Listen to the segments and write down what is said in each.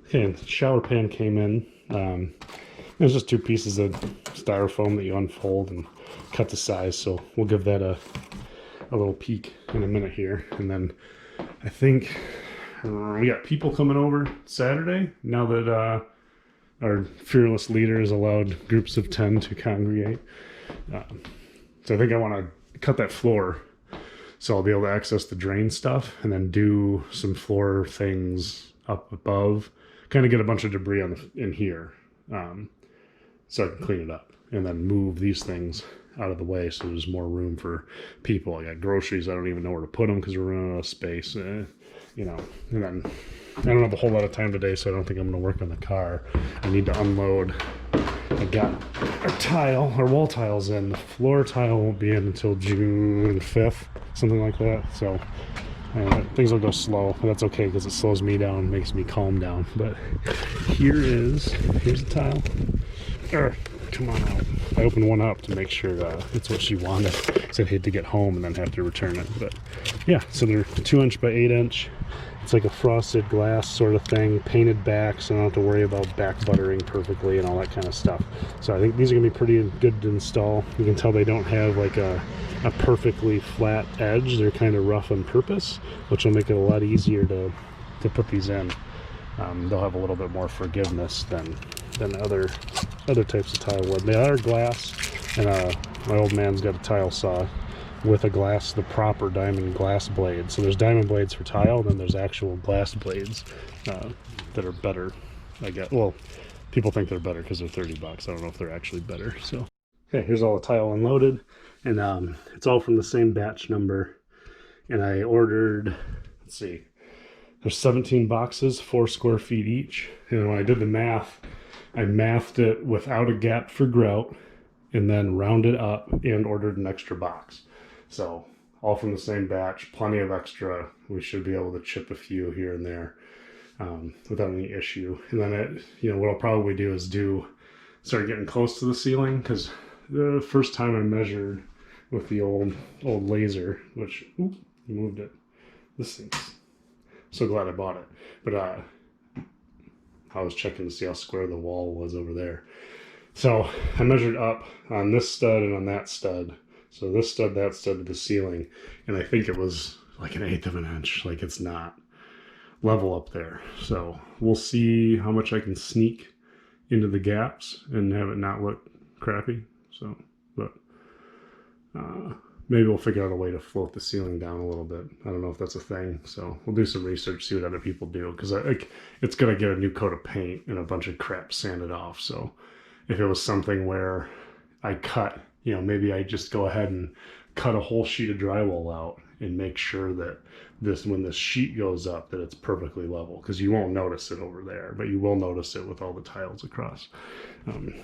Okay, the shower pan came in. There's just two pieces of styrofoam that you unfold and cut to size. So we'll give that a little peek in a minute here. And then I think we got people coming over Saturday now that our fearless leader has allowed groups of 10 to congregate. So I think I want to cut that floor so I'll be able to access the drain stuff and then do some floor things up above, kind of get a bunch of debris in here, so I can clean it up and then move these things out of the way so there's more room for people. I got groceries, I don't even know where to put them because we're running out of space, and then I don't have a whole lot of time today, so I don't think I'm going to work on the car. I need to unload. I got our wall tiles in. The floor tile won't be in until June 5th, something like that. So things will go slow, but that's okay because it slows me down, makes me calm down. But here's the tile. Come on out. I opened one up to make sure it's what she wanted. So I'd hate to get home and then have to return it. But yeah, so they're 2" by 8". It's like a frosted glass sort of thing, painted back, so I don't have to worry about back buttering perfectly and all that kind of stuff. So I think these are gonna be pretty good to install. You can tell they don't have like a perfectly flat edge. They're kind of rough on purpose, which will make it a lot easier to put these in. They'll have a little bit more forgiveness than other types of tile would. They are glass, and my old man's got a tile saw with the proper diamond glass blade. So there's diamond blades for tile, then there's actual glass blades that are better, I guess. Well, people think they're better because they're $30. I don't know if they're actually better. So, okay, here's all the tile unloaded, and it's all from the same batch number. And I ordered, let's see, there's 17 boxes, 4 square feet each. And when I did the math, I mathed it without a gap for grout, and then rounded up and ordered an extra box. So all from the same batch, plenty of extra. We should be able to chip a few here and there without any issue. And then what I'll probably do is start getting close to the ceiling, because the first time I measured with the old laser, which you moved it. This thing's so glad I bought it. But I was checking to see how square the wall was over there. So I measured up on this stud and on that stud. So this stud, that stud to the ceiling, and I think it was like 1/8 of an inch. Like, it's not level up there. So we'll see how much I can sneak into the gaps and have it not look crappy. So, but maybe we'll figure out a way to float the ceiling down a little bit. I don't know if that's a thing. So we'll do some research, see what other people do, because it's gonna get a new coat of paint and a bunch of crap sanded off. So if it was something where I cut, maybe I just go ahead and cut a whole sheet of drywall out and make sure that when this sheet goes up, that it's perfectly level, because you won't notice it over there, but you will notice it with all the tiles across. And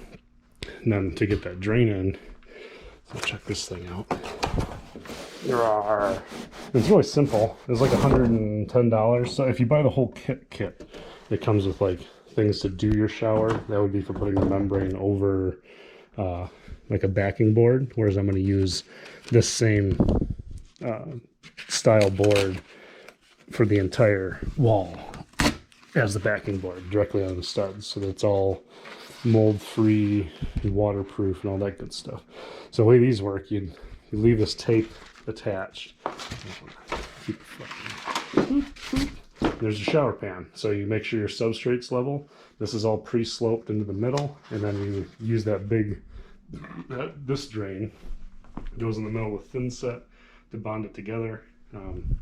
then to get that drain in, I'll check this thing out. It's really simple. It's like $110. So if you buy the whole kit, it comes with like things to do your shower. That would be for putting the membrane over like a backing board, whereas I'm going to use this same style board for the entire wall as the backing board directly on the studs, so that it's all mold free and waterproof and all that good stuff. So the way these work, you leave this tape attached. Keep it flat. There's a shower pan, so you make sure your substrate's level. This is all pre-sloped into the middle, and then you use this drain goes in the middle with thin set to bond it together.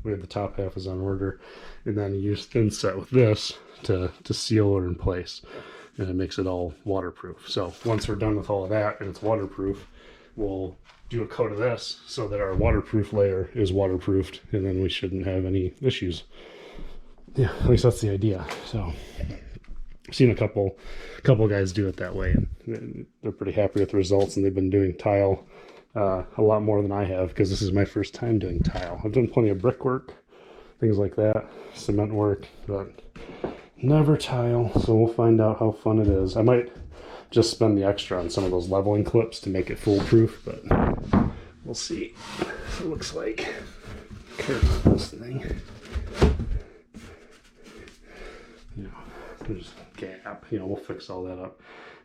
We have the top half is on order, and then you use thin set with this to seal it in place, and it makes it all waterproof. So once we're done with all of that and it's waterproof, we'll do a coat of this so that our waterproof layer is waterproofed, and then we shouldn't have any issues. Yeah, at least that's the idea. So I've seen a couple guys do it that way, and they're pretty happy with the results, and they've been doing tile a lot more than I have, because this is my first time doing tile. I've done plenty of brickwork, things like that, cement work, but never tile. So we'll find out how fun it is. I might just spend the extra on some of those leveling clips to make it foolproof, but we'll see what it looks like. Careful with this thing. there's a gap, you know, we'll fix all that up.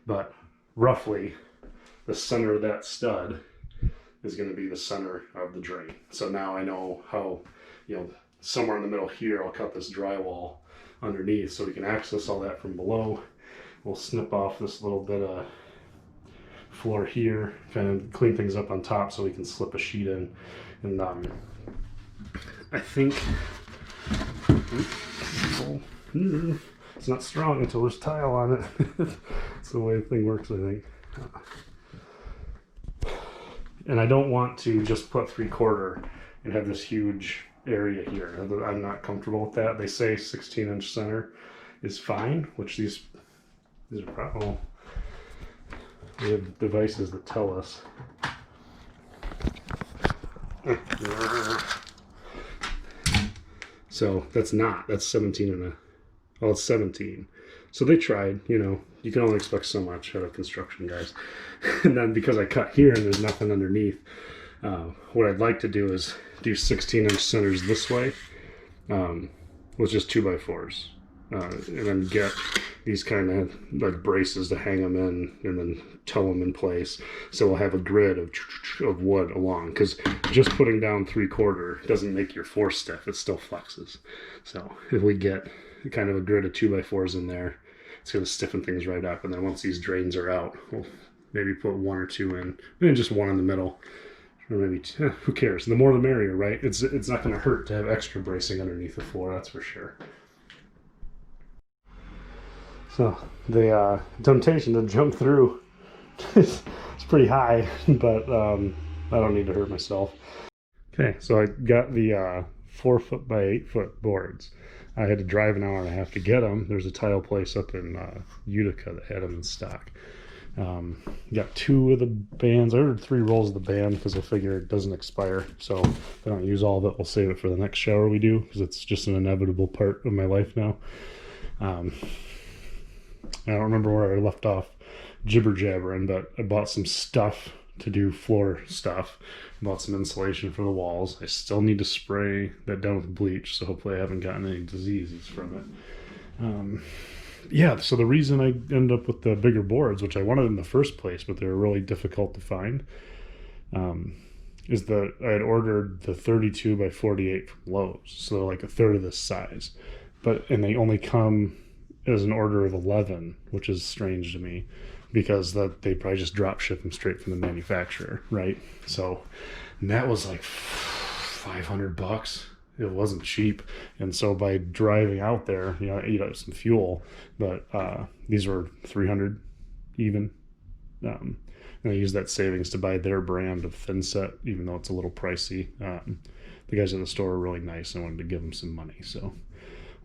But roughly the center of that stud is going to be the center of the drain. So now I know how, you know, somewhere in the middle here, I'll cut this drywall underneath so we can access all that from below. We'll snip off this little bit of floor here, kind of clean things up on top so we can slip a sheet in. And I think it's not strong until there's tile on it. That's the way the thing works, I think. And I don't want to just put 3/4 and have this huge area here. I'm not comfortable with that. They say 16-inch center is fine, which these are probably, we have devices that tell us. So that's 17 and it's 17. So they tried, you know, you can only expect so much out of construction guys. And then because I cut here and there's nothing underneath, what I'd like to do is do 16-inch centers this way, with just 2x4s, and then get these kind of like braces to hang them in and then tow them in place. So we'll have a grid of wood along, because just putting down 3/4 doesn't make your force stiff, it still flexes. So if we get kind of a grid of 2x4s in there, it's going to stiffen things right up. And then once these drains are out, we'll maybe put 1 or 2 in, maybe just 1 in the middle, or maybe 2. Who cares? The more the merrier, right? It's not going to hurt to have extra bracing underneath the floor, that's for sure. So the temptation to jump through is pretty high, but I don't need to hurt myself. Okay, so I got the 4 foot by 8 foot boards. I had to drive an hour and a half to get them. There's a tile place up in Utica that had them in stock. Got 2 of the bands. I ordered 3 rolls of the band because I figure it doesn't expire. So if I don't use all of it, we'll save it for the next shower we do, because it's just an inevitable part of my life now. I don't remember where I left off jibber jabbering, but I bought some stuff to do floor stuff. Bought some insulation for the walls. I still need to spray that down with bleach, so hopefully I haven't gotten any diseases from it. Yeah, so the reason I ended up with the bigger boards, which I wanted in the first place, but they were really difficult to find, is that I had ordered the 32 by 48 from Lowe's, so they're like a third of this size, and they only come as an order of 11, which is strange to me, because that they probably just drop ship them straight from the manufacturer, right? So that was like $500. It wasn't cheap. And so by driving out there, you know, I eat up some fuel, but these were $300 even. And I used that savings to buy their brand of thin set, even though it's a little pricey. The guys at the store were really nice. I wanted to give them some money, so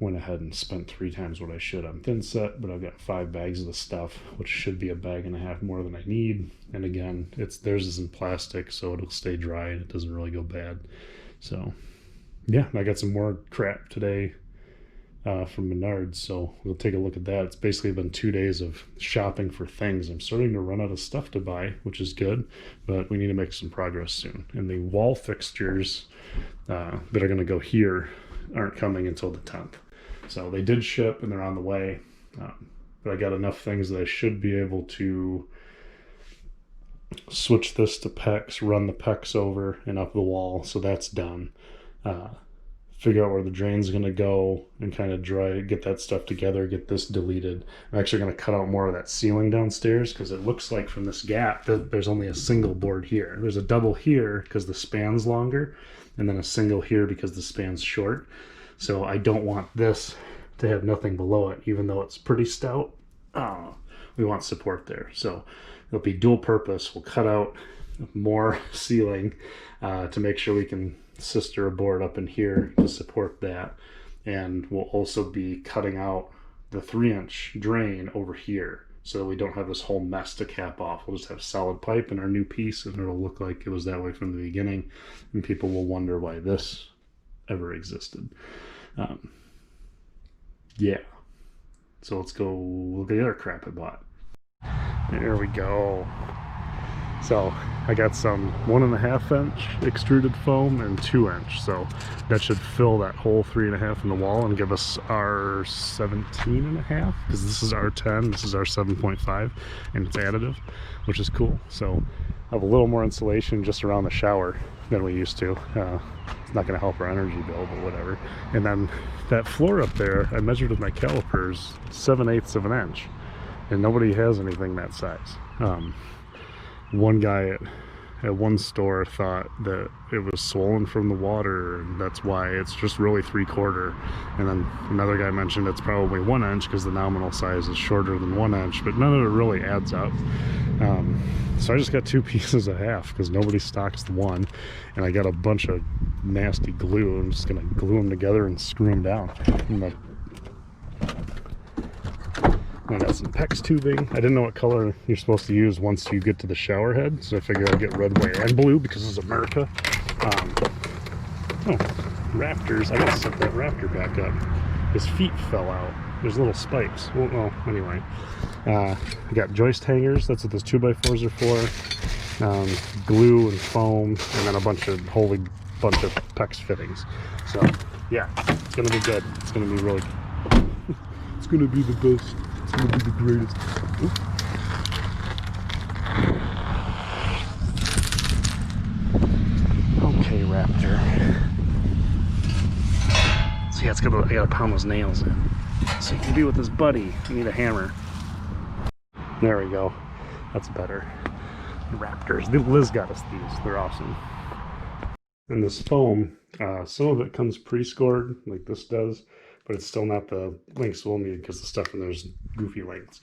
went ahead and spent 3 times what I should on thin set, but I've got 5 bags of the stuff, which should be a bag and a half more than I need. And again, theirs is in plastic, so it'll stay dry and it doesn't really go bad. So yeah, I got some more crap today from Menards, so we'll take a look at that. It's basically been 2 days of shopping for things. I'm starting to run out of stuff to buy, which is good, but we need to make some progress soon. And the wall fixtures that are going to go here aren't coming until the 10th. So they did ship and they're on the way, but I got enough things that I should be able to switch this to PEX, run the PEX over and up the wall, so that's done. Figure out where the drain's going to go and kind of get that stuff together, get this deleted. I'm actually going to cut out more of that ceiling downstairs, because it looks like from this gap that there's only a single board here. There's a double here because the span's longer, and then a single here because the span's short. So I don't want this to have nothing below it, even though it's pretty stout. We want support there. So it'll be dual purpose. We'll cut out more ceiling to make sure we can sister a board up in here to support that. And we'll also be cutting out the 3-inch drain over here, so that we don't have this whole mess to cap off. We'll just have solid pipe in our new piece, and it'll look like it was that way from the beginning. And people will wonder why this ever existed. Yeah, so let's go look at the other crap I bought. There we go. So I got some 1.5 inch extruded foam and 2 inch. So that should fill that whole 3.5 in the wall and give us our 17.5, because this is our 10, this is our 7.5, and it's additive, which is cool. So I have a little more insulation just around the shower than we used to. It's not going to help our energy bill, but whatever. And then that floor up there, I measured with my calipers 7/8 of an inch, and nobody has anything that size. One guy at one store thought that it was swollen from the water, and that's why it's just really 3/4. And then another guy mentioned it's probably 1 inch because the nominal size is shorter than 1 inch, but none of it really adds up. So I just got 2 pieces of half because nobody stocks the one, and I got a bunch of nasty glue. I'm just gonna glue them together and screw them down. I got some PEX tubing. I didn't know what color you're supposed to use once you get to the shower head, so I figured I'd get red, white, and blue because this is America. Oh, raptors. I gotta set that raptor back up. His feet fell out. There's little spikes. Well, anyway. I got joist hangers. That's what those 2x4s are for. Glue and foam, and then a bunch of PEX fittings. So, yeah, it's gonna be good. It's gonna be really good. It's gonna be the best. It's gonna be the greatest. Oop. Okay, Raptor. So yeah, I gotta pound those nails in. So you can be with his buddy. You need a hammer. There we go. That's better. Raptors. Liz got us these. They're awesome. And this foam, some of it comes pre-scored, like this does, but it's still not the lengths we'll need because the stuff in there's goofy lengths.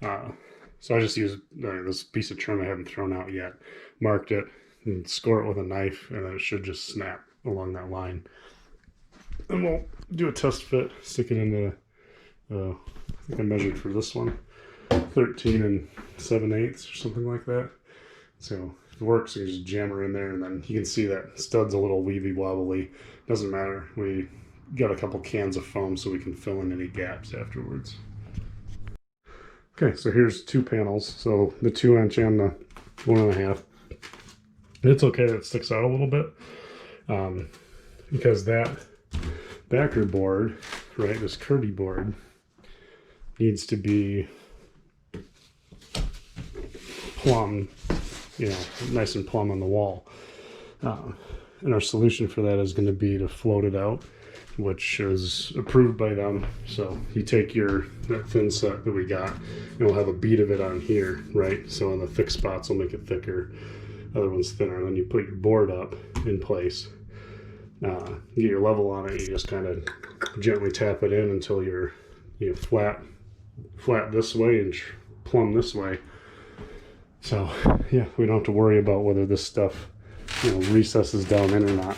So I just used this piece of trim I haven't thrown out yet, marked it, and score it with a knife, and then it should just snap along that line. And we'll do a test fit, stick it into, I think I measured for this one, 13 7/8 or something like that. So if it works, you can just jam her in there, and then you can see that stud's a little weavy wobbly. Doesn't matter. We got a couple cans of foam so we can fill in any gaps afterwards. Okay, so here's 2 panels. So the 2 inch and the 1.5. It's okay that it sticks out a little bit, because that backer board, right, this Kirby board, needs to be plumb, nice and plumb on the wall. And our solution for that is going to be to float it out, which is approved by them. So you take that thin set that we got, and we'll have a bead of it on here, right? So on the thick spots, we'll make it thicker. Other one's thinner. Then you put your board up in place. You get your level on it. You just kind of gently tap it in until you're flat this way and plumb this way. So yeah, we don't have to worry about whether this stuff recesses down in or not.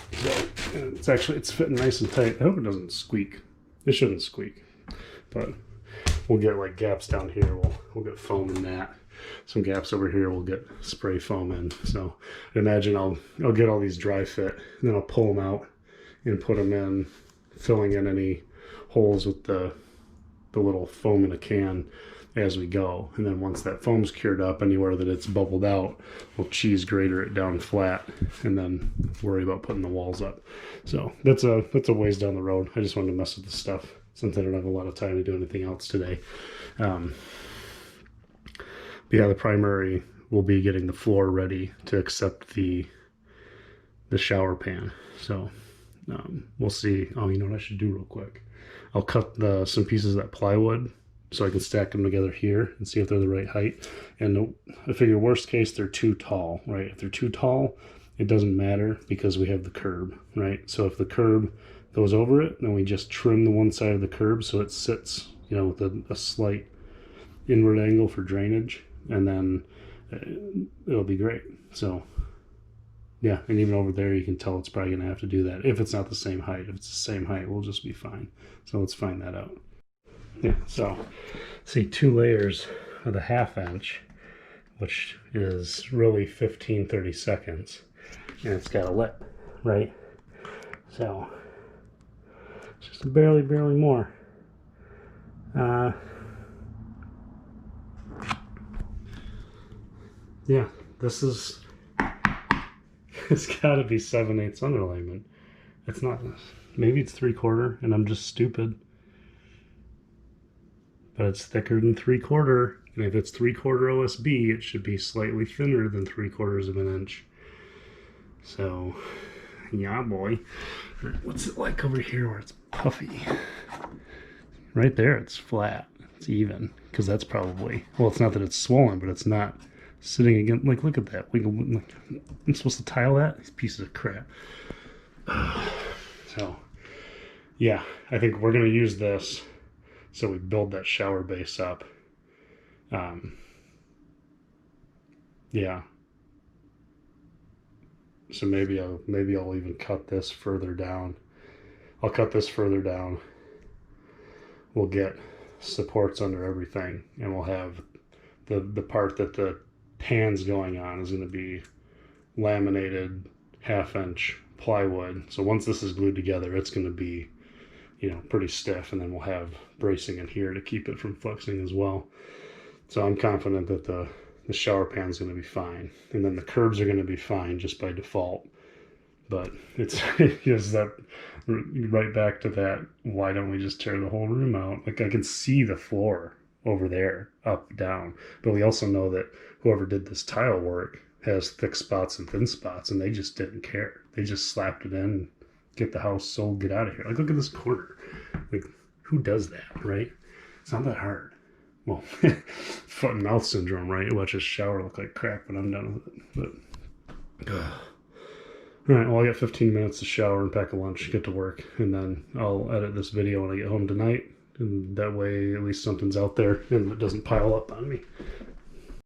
So it's fitting nice and tight. I hope it doesn't squeak. It shouldn't squeak, but we'll get like gaps down here. We'll get foam in that. Some gaps over here we'll get spray foam in. So I imagine I'll get all these dry fit, and then I'll pull them out and put them in, filling in any holes with the little foam in a can as we go. And then once that foam's cured up, anywhere that it's bubbled out, we'll cheese grater it down flat and then worry about putting the walls up. So that's a ways down the road. I just wanted to mess with this stuff since I don't have a lot of time to do anything else today. But yeah, the primary will be getting the floor ready to accept the shower pan. So we'll see. Oh, you know what I should do real quick? I'll cut some pieces of that plywood so I can stack them together here and see if they're the right height. And I figure worst case, they're too tall, right? If they're too tall, it doesn't matter because we have the curb, right? So if the curb goes over it, then we just trim the one side of the curb so it sits, with a slight inward angle for drainage, and then it'll be great. So yeah, and even over there, you can tell it's probably going to have to do that if it's not the same height. If it's the same height, we'll just be fine. So let's find that out. Yeah, so see 2 layers of the 1/2 inch, which is really 15/32, and it's got a lip, right? So just barely more. Yeah, this is, it's gotta be 7/8 underlayment. It's not, maybe it's 3/4 and I'm just stupid. But it's thicker than 3/4. And if it's 3/4 OSB, it should be slightly thinner than 3/4 of an inch. So, yeah, boy. What's it like over here where it's puffy? Right there, it's flat. It's even. Because that's probably, well, it's not that it's swollen, but it's not sitting against, like, look at that. I'm supposed to tile that? These pieces of crap. So, yeah, I think we're going to use this so we build that shower base up. Yeah. So maybe I'll even cut this further down. I'll cut this further down. We'll get supports under everything, and we'll have the part that the pan's going on is going to be laminated 1/2-inch plywood. So once this is glued together, it's going to be, you know, pretty stiff, and then we'll have bracing in here to keep it from flexing as well. So I'm confident that the shower pan is going to be fine, and then the curbs are going to be fine just by default. But it's just that right back to that, why don't we just tear the whole room out? Like, I can see the floor over there, up, down, but we also know that whoever did this tile work has thick spots and thin spots, and they just didn't care. They just slapped it in, get the house sold, get out of here. Like, look at this corner. Like, who does that, right? It's not that hard. Well, foot and mouth syndrome, right? Watch a shower look like crap when I'm done with it. But, all right, well, I got 15 minutes to shower and pack a lunch, get to work, and then I'll edit this video when I get home tonight. And that way, at least something's out there and it doesn't pile up on me.